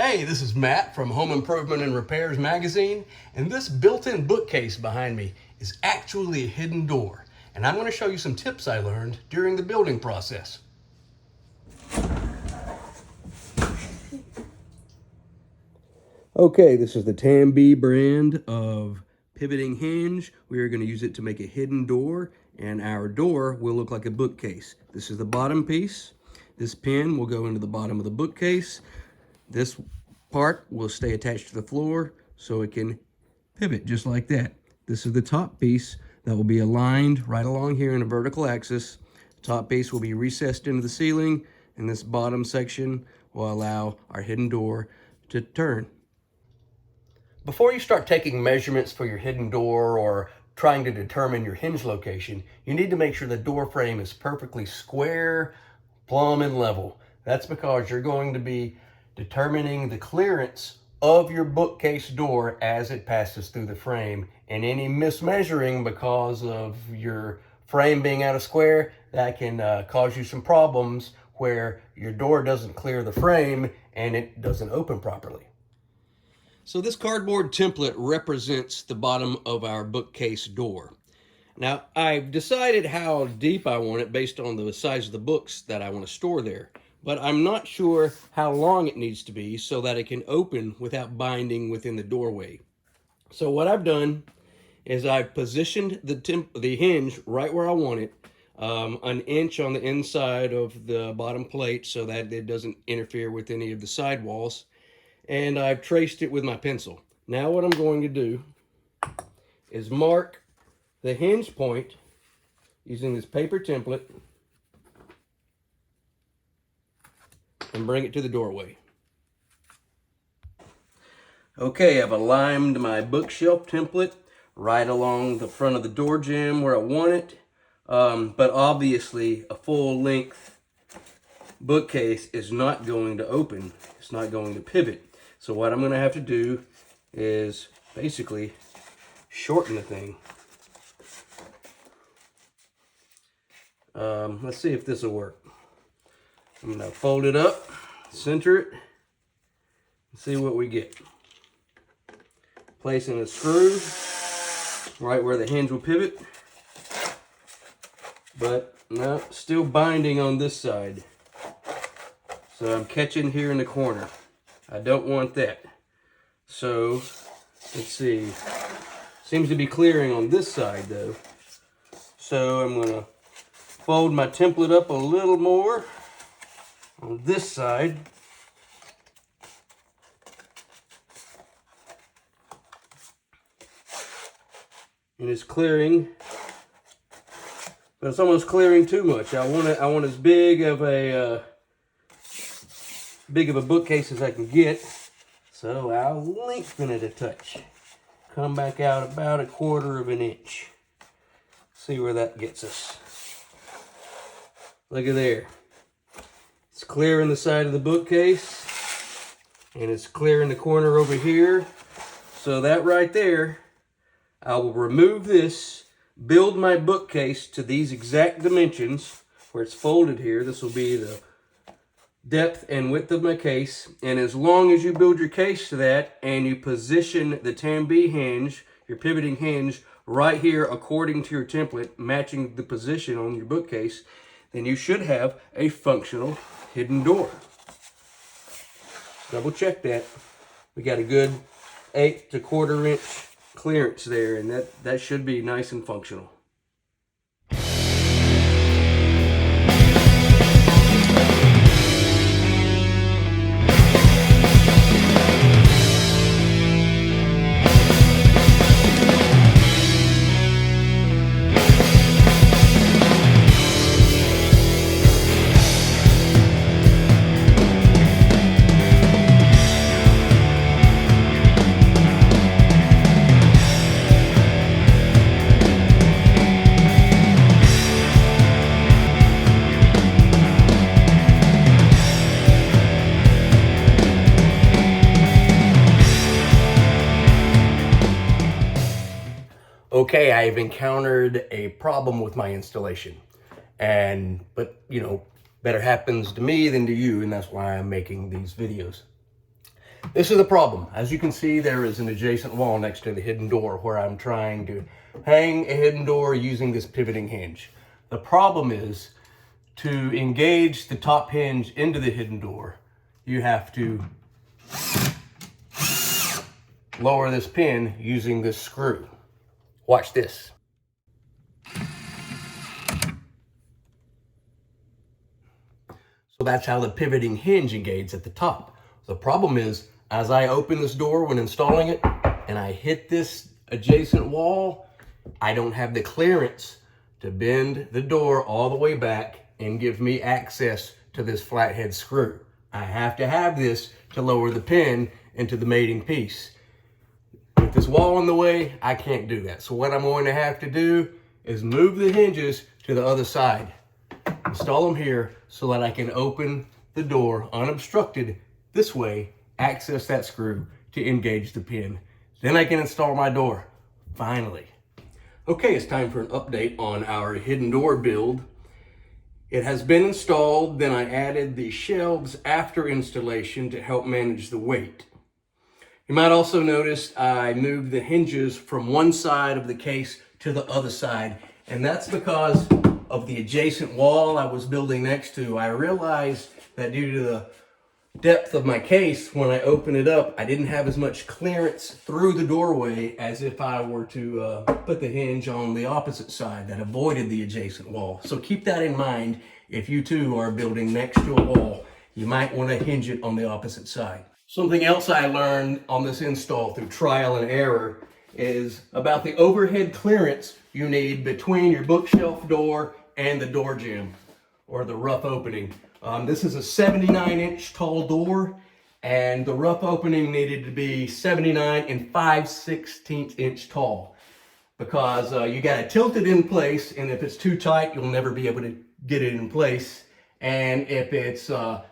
Hey, this is Matt from Home Improvement and Repairs magazine, and this built-in bookcase behind me is actually a hidden door, and I'm going to show you some tips I learned during the building process. Okay, this is the Tambi brand of pivoting hinge. We are going to use it to make a hidden door, and our door will look like a bookcase. This is the bottom piece. This pin will go into the bottom of the bookcase. This part will stay attached to the floor so it can pivot just like that. This is the top piece that will be aligned right along here in a vertical axis. The top piece will be recessed into the ceiling, and this bottom section will allow our hidden door to turn. Before you start taking measurements for your hidden door or trying to determine your hinge location, you need to make sure the door frame is perfectly square, plumb, and level. That's because you're going to be determining the clearance of your bookcase door as it passes through the frame. And any mismeasuring because of your frame being out of square, that can cause you some problems where your door doesn't clear the frame and it doesn't open properly. So this cardboard template represents the bottom of our bookcase door. Now, I've decided how deep I want it based on the size of the books that I want to store there, but I'm not sure how long it needs to be so that it can open without binding within the doorway. So what I've done is I've positioned the hinge right where I want it, an inch on the inside of the bottom plate so that it doesn't interfere with any of the side walls. And I've traced it with my pencil. Now what I'm going to do is mark the hinge point using this paper template and bring it to the doorway. Okay, I've aligned my bookshelf template right along the front of the door jamb where I want it, but obviously a full length bookcase is not going to open. It's not going to pivot. So what I'm going to have to do is basically shorten the thing. Let's see if this will work. I'm going to fold it up, center it, and see what we get. Placing a screw right where the hinge will pivot, but no, still binding on this side. So I'm catching here in the corner. I don't want that. So let's see. Seems to be clearing on this side though. So I'm going to fold my template up a little more on this side. And it's clearing, but it's almost clearing too much. I want as big of a bookcase as I can get. So I'll lengthen it a touch. Come back out about 1/4 of an inch. See where that gets us. Look at there. It's clearing the side of the bookcase, and it's clearing the corner over here. So that right there, I will remove this, build my bookcase to these exact dimensions where it's folded here. This will be the depth and width of my case. And as long as you build your case to that and you position the Tambi hinge, your pivoting hinge, right here according to your template, matching the position on your bookcase, then you should have a functional hidden door. Double check that. We got a good 8 1/4 inch clearance there, and that should be nice and functional. Okay, I've encountered a problem with my installation, but you know, better happens to me than to you, and that's why I'm making these videos. this is the problem. As you can see, there is an adjacent wall next to the hidden door where I'm trying to hang a hidden door using this pivoting hinge. The problem is, to engage the top hinge into the hidden door, you have to lower this pin using this screw. Watch this. So that's how the pivoting hinge engages at the top. The problem is, as I open this door when installing it and I hit this adjacent wall, I don't have the clearance to bend the door all the way back and give me access to this flathead screw. I have to have this to lower the pin into the mating piece. With this wall in the way, I can't do that. So what I'm going to have to do is move the hinges to the other side. Install them here so that I can open the door unobstructed this way, access that screw to engage the pin. Then I can install my door, finally. Okay, it's time for an update on our hidden door build. It has been installed, then I added the shelves after installation to help manage the weight. You might also notice I moved the hinges from one side of the case to the other side, and that's because of the adjacent wall I was building next to. I realized that due to the depth of my case, when I open it up, I didn't have as much clearance through the doorway as if I were to put the hinge on the opposite side that avoided the adjacent wall. So keep that in mind. If you too are building next to a wall, you might want to hinge it on the opposite side. Something else I learned on this install through trial and error is about the overhead clearance you need between your bookshelf door and the door jamb, or the rough opening. This is a 79-inch tall door, and the rough opening needed to be 79 and 5/16 inch tall, because you got to tilt it in place, and if it's too tight, you'll never be able to get it in place. And if it's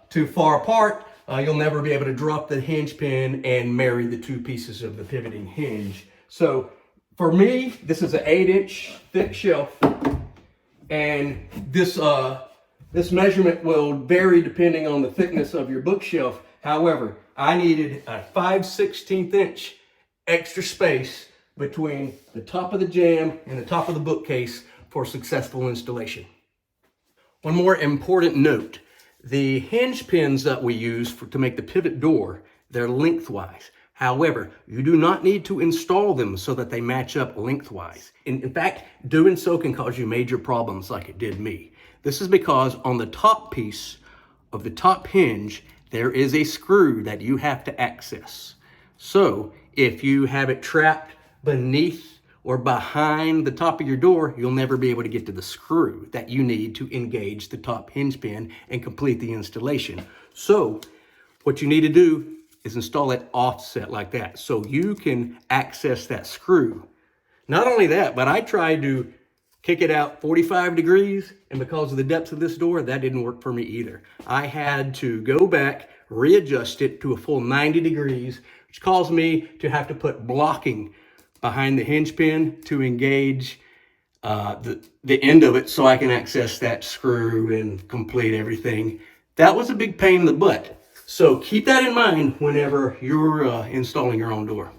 too far apart, you'll never be able to drop the hinge pin and marry the two pieces of the pivoting hinge. So for me, this is an 8-inch thick shelf, and this measurement will vary depending on the thickness of your bookshelf. However, I needed a 5/16 inch extra space between the top of the jamb and the top of the bookcase for successful installation. One more important note. The hinge pins that we use to make the pivot door, they're lengthwise. However, you do not need to install them so that they match up lengthwise. In fact, doing so can cause you major problems like it did me. This is because on the top piece of the top hinge, there is a screw that you have to access. So if you have it trapped beneath or behind the top of your door, you'll never be able to get to the screw that you need to engage the top hinge pin and complete the installation. So what you need to do is install it offset like that so you can access that screw. Not only that, but I tried to kick it out 45 degrees, and because of the depth of this door, that didn't work for me either. I had to go back, readjust it to a full 90 degrees, which caused me to have to put blocking behind the hinge pin to engage the end of it so I can access that screw and complete everything. That was a big pain in the butt. So keep that in mind whenever you're installing your own door.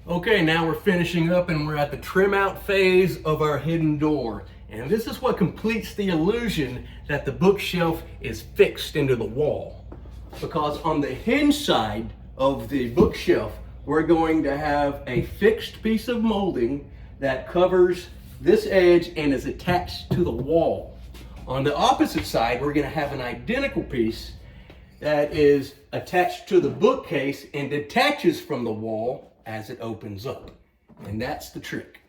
Okay, now we're finishing up and we're at the trim out phase of our hidden door. And this is what completes the illusion that the bookshelf is fixed into the wall. Because on the hinge side of the bookshelf, we're going to have a fixed piece of molding that covers this edge and is attached to the wall. On the opposite side, we're going to have an identical piece that is attached to the bookcase and detaches from the wall as it opens up. And that's the trick.